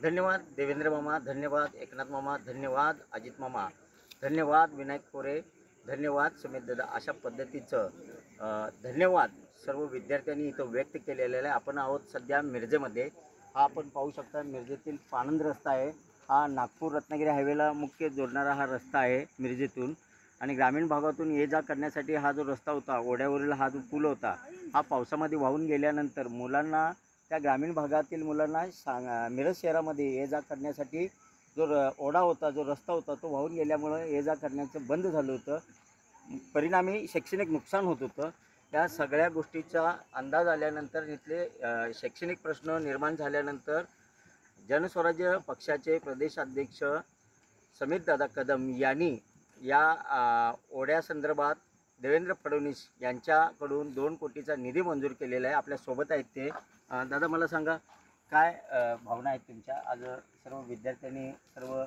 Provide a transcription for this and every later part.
धन्यवाद देवेंद्र मामा, धन्यवाद एकनाथ मामा, धन्यवाद अजित मामा, धन्यवाद विनायक कोरे, धन्यवाद सुमित दादा. अशा पद्धतीचं धन्यवाद सर्व विद्यार्थ्यांनी इथं व्यक्त केलेलं आहे. आपण आहोत सध्या मिरजेमध्ये. हा आपण पाहू शकता मिरजेतील पाणंद रस्ता आहे. हा नागपूर रत्नागिरी हायवेला मुख्य जोडणारा हा रस्ता आहे मिरजेतून. आणि ग्रामीण भागातून ये जा करण्यासाठी हा जो रस्ता होता, ओढ्यावरील हा जो पूल होता, हा पावसामध्ये वाहून गेल्यानंतर मुलांना, त्या ग्रामीण भागातील मुलांना मिरज शहरामध्ये ये जा करण्यासाठी जो ओढा होता, जो रस्ता होता, तो वाहून गेल्यामुळं ये जा करण्याचं बंद झालं होतं. परिणामी शैक्षणिक नुकसान होत होतं. या सगळ्या गोष्टीचा अंदाज आल्यानंतर इथले शैक्षणिक प्रश्न निर्माण झाल्यानंतर जनस्वराज्य पक्षाचे प्रदेशाध्यक्ष समीरदादा कदम यांनी या ओढ्यासंदर्भात देवेंद्र फडणवीस यांच्याकडून 2 कोटीचा निधी मंजूर केलेला आहे. आपल्यासोबत आहेत ते. दादा मला सांगा, काय भावना आहेत तुमच्या? आज सर्व विद्यार्थ्यांनी, सर्व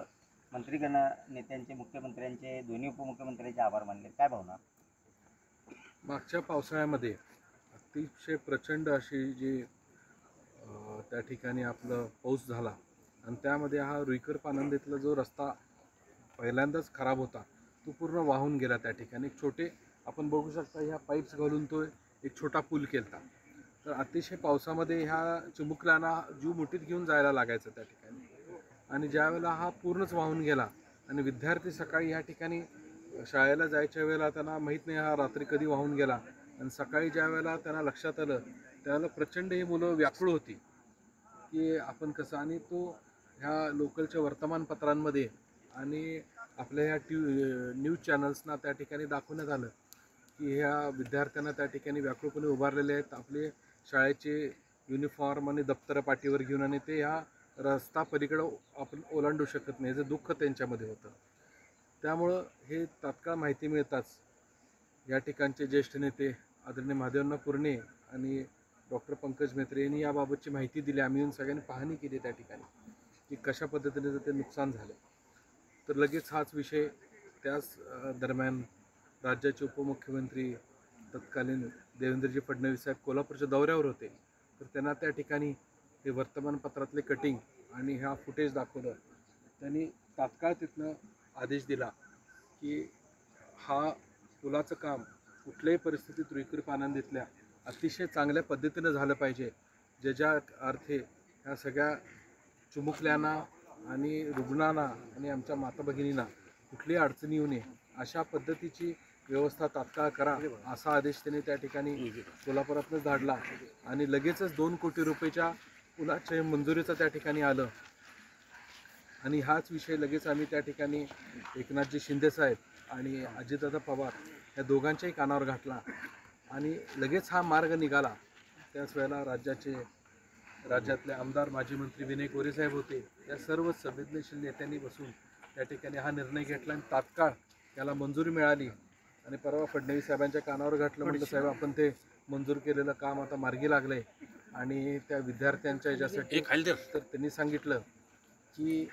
मंत्रीगण नेत्यांचे, मुख्यमंत्र्यांचे, दोन्ही उपमुख्यमंत्र्यांचे आभार मानले. काय भावना? मागच्या पावसाळ्यामध्ये अतिशय प्रचंड अशी जी त्या ठिकाणी आपलं पाऊस झाला आणि त्यामध्ये हा रुईकर पानंदीतला जो रस्ता पहिल्यांदाच खराब होता तो पूर्ण वाहून गेला. त्या ठिकाणी छोटे आपण बघू शकता, ह्या पाईप्स घालून तो एक छोटा पूल केला. तर अतिशय पावसामध्ये ह्या चिमुकल्यांना जीव मुठीत घेऊन जायला लागायचं त्या ठिकाणी. आणि ज्यावेळेला हा पूर्णच वाहून गेला आणि विद्यार्थी सकाळी ह्या ठिकाणी शाळेला जायच्या वेळेला त्यांना माहीत नाही हा रात्री कधी वाहून गेला. आणि सकाळी ज्या वेळेला त्यांना लक्षात आलं त्यावेळेला प्रचंड ही मुलं व्याकुळ होती की आपण कसं. आणि तो ह्या लोकलच्या वर्तमानपत्रांमध्ये आणि आपल्या ह्या न्यूज चॅनल्सना त्या ठिकाणी दाखवण्यात आलं की ह्या विद्यार्थ्यांना त्या ठिकाणी व्याकुळपणे उभारलेले आहेत, आपले शाळेचे युनिफॉर्म आणि दप्तरं पाठीवर घेऊन, आणि ते ह्या रस्ता पलीकडं आपण ओलांडू शकत नाही, याचं दुःख त्यांच्यामध्ये होतं. त्यामुळं हे तात्काळ माहिती मिळताच या ठिकाणचे ज्येष्ठ नेते आदरणीय महादेवअण्णा पुरणे आणि डॉक्टर पंकज म्हेत्रे यांनी याबाबतची माहिती दिली. आम्ही येऊन सगळ्यांनी पाहणी केली त्या ठिकाणी की कशा पद्धतीने ते नुकसान झालं. तर लगेच हाच विषय त्याच दरम्यान राज्याचे उपमुख्यमंत्री तत्कालीन देवेंद्रजी फडणवीस साहेब कोल्हापूरच्या दौऱ्यावर होते. तर त्यांना त्या ठिकाणी हे वर्तमानपत्रातले कटिंग आणि ह्या फुटेज दाखवलं. त्यांनी तात्काळ तिथनं आदेश दिला की हा पुलाचं काम कुठल्याही परिस्थितीत रुईकर पानंदीतल्या अतिशय चांगल्या पद्धतीनं झालं पाहिजे, ज्याच्या अर्थे ह्या सगळ्या चिमुकल्यांना आणि रुग्णांना आणि आमच्या माता भगिनींना कुठलीही अडचणी येऊ नये अशा पद्धतीची व्यवस्था तात्काळ करा, असा आदेश त्यांनी त्या ठिकाणी कोल्हापुरातूनच धाडला. आणि लगेचच 2 कोटी रुपयेच्या पुलाच्या मंजुरीचं त्या ठिकाणी आलं. आणि हाच विषय लगेच आम्ही त्या ठिकाणी एकनाथजी शिंदेसाहेब आणि अजितदादा पवार या दोघांच्याही कानावर घातला आणि लगेच हा मार्ग निघाला. त्याच वेळेला राज्यातले आमदार माजी मंत्री विनय कोरे साहेब होते. या सर्व संवेदनशील नेत्यांनी बसून त्या ठिकाणी हा निर्णय घेतला आणि तात्काळ त्याला मंजुरी मिळाली. आणि परवा फडणवीस साहेबांच्या कानावर घातलं, म्हटलं साहेब आपण ते मंजूर केलेलं काम आता मार्गी लागलंय आणि त्या विद्यार्थ्यांच्या ह्याच्यासाठी. तर त्यांनी सांगितलं की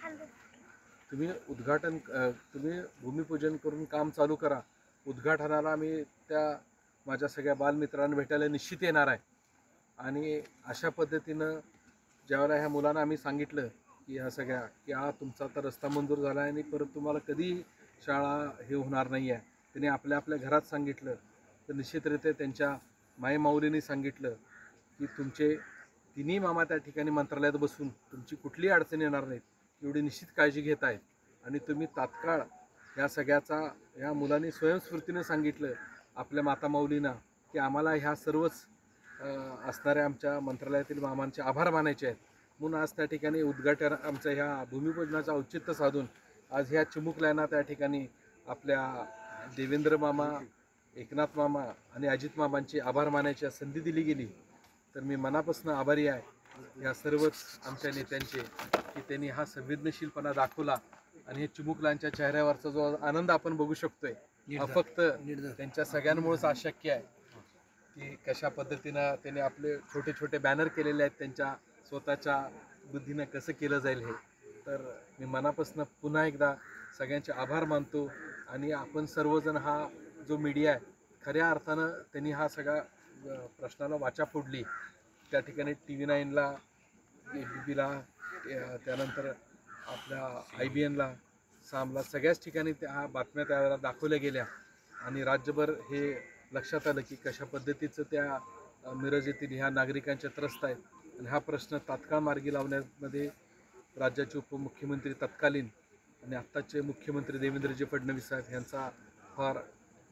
तुम्ही भूमिपूजन करून काम चालू करा. उद्घाटनाला मी त्या माझ्या सगळ्या बालमित्रांना भेटायला निश्चित येणार आहे. आणि अशा पद्धतीनं ज्यावेळेला ह्या मुलांना आम्ही सांगितलं की ह्या सगळ्या की हा तुमचा आता रस्ता मंजूर झाला आहे आणि परत तुम्हाला कधी शाळा हे होणार नाही आहे, त्यांनी आपल्या आपल्या घरात सांगितलं. तर निश्चितरित्या त्यांच्या मायमाऊलींनी सांगितलं की तुमचे तिन्ही मामा त्या ठिकाणी मंत्रालयात बसून तुमची कुठलीही अडचण येणार नाहीत एवढी निश्चित काळजी घेत आहेत. आणि तुम्ही तात्काळ ह्या सगळ्याचा, ह्या मुलांनी स्वयंस्फूर्तीनं सांगितलं आपल्या मातामाऊलींना की आम्हाला ह्या सर्वच असणाऱ्या आमच्या मंत्रालयातील मामांचे आभार मानायचे आहेत. म्हणून आज त्या ठिकाणी उद्घाटन आमच्या ह्या भूमिपूजनाचं औचित्य साधून आज ह्या चिमुकल्यांना त्या ठिकाणी आपल्या देवेंद्र मामा, एकनाथ मामा आणि अजित मामांचे आभार मानायची संधी दिली गेली. तर मी मनापासून आभारी आहे या सर्वच आमच्या नेत्यांचे की त्यांनी हा संवेदनशीलपणा दाखवला. आणि हे चिमुकल्यांच्या चेहऱ्यावरचा जो आनंद आपण बघू शकतोय हा फक्त त्यांच्या सगळ्यांमुळेच अशक्य आहे की कशा पद्धतीनं त्यांनी आपले छोटे छोटे बॅनर केलेले आहेत त्यांच्या स्वतःच्या बुद्धीनं कसं केलं जाईल हे. तर मी मनापासून पुन्हा एकदा सगळ्यांचे आभार मानतो. आणि आपण सर्वजण हा जो मीडिया आहे खऱ्या अर्थानं त्यांनी हा सगळा प्रश्नाला वाचा फोडली. त्या ठिकाणी TV9ला, ABPला त्यानंतर आपल्या IBNला, सामला, सगळ्याच ठिकाणी त्या बातम्या त्यावेळेला दाखवल्या गेल्या आणि राज्यभर हे लक्षात आलं की कशा पद्धतीचं त्या मिरज येथील ह्या नागरिकांच्या त्रस्त आहेत. आणि हा प्रश्न तात्काळ मार्गी लावण्यामध्ये राज्याचे उपमुख्यमंत्री तत्कालीन आणि आत्ताचे मुख्यमंत्री देवेंद्रजी फडणवीस साहेब यांचा फार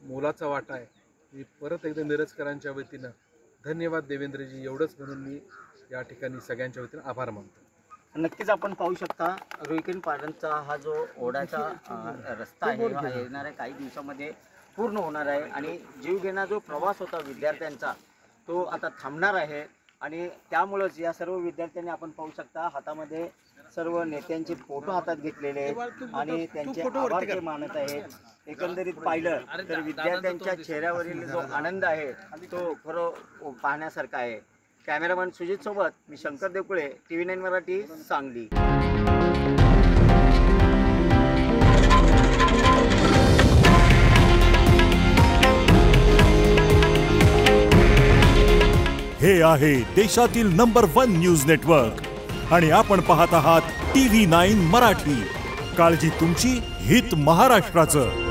मोलाचा वाटा आहे. मी परत एकदा मिरजकरांच्या वतीनं धन्यवाद देवेंद्रजी एवढंच म्हणून मी या ठिकाणी सगळ्यांच्या वतीनं आभार मानतो. नक्कीच आपण पाहू शकता रुईकर पाटणचा हा जो ओढ्याचा रस्ता आहे हा येणाऱ्या काही दिवसामध्ये पूर्ण होणार आहे आणि जीवघेणा जो प्रवास होता विद्यार्थ्यांचा तो आता थांबणार आहे. आणि त्यामुळंच या सर्व विद्यार्थ्यांनी आपण पाहू शकता हातामध्ये सर्व नेत्यांचे फोटो हातात घेतलेले आणि त्यांचे आभार ते मानत आहेत. एकंदरीत पाहिलं तर विद्यार्थ्यांच्या चेहऱ्यावरील जो आनंद आहे तो खरं पाहण्यासारखा आहे. कॅमेरामॅन सुजित सोबत मी शंकर देवकुळे, TV9 मराठी, सांगली. हे आहे देशातील नंबर 1 न्यूज नेटवर्क आणि आपण पाहत आहात TV9 मराठी. काळजी तुमची, हित महाराष्ट्राचं.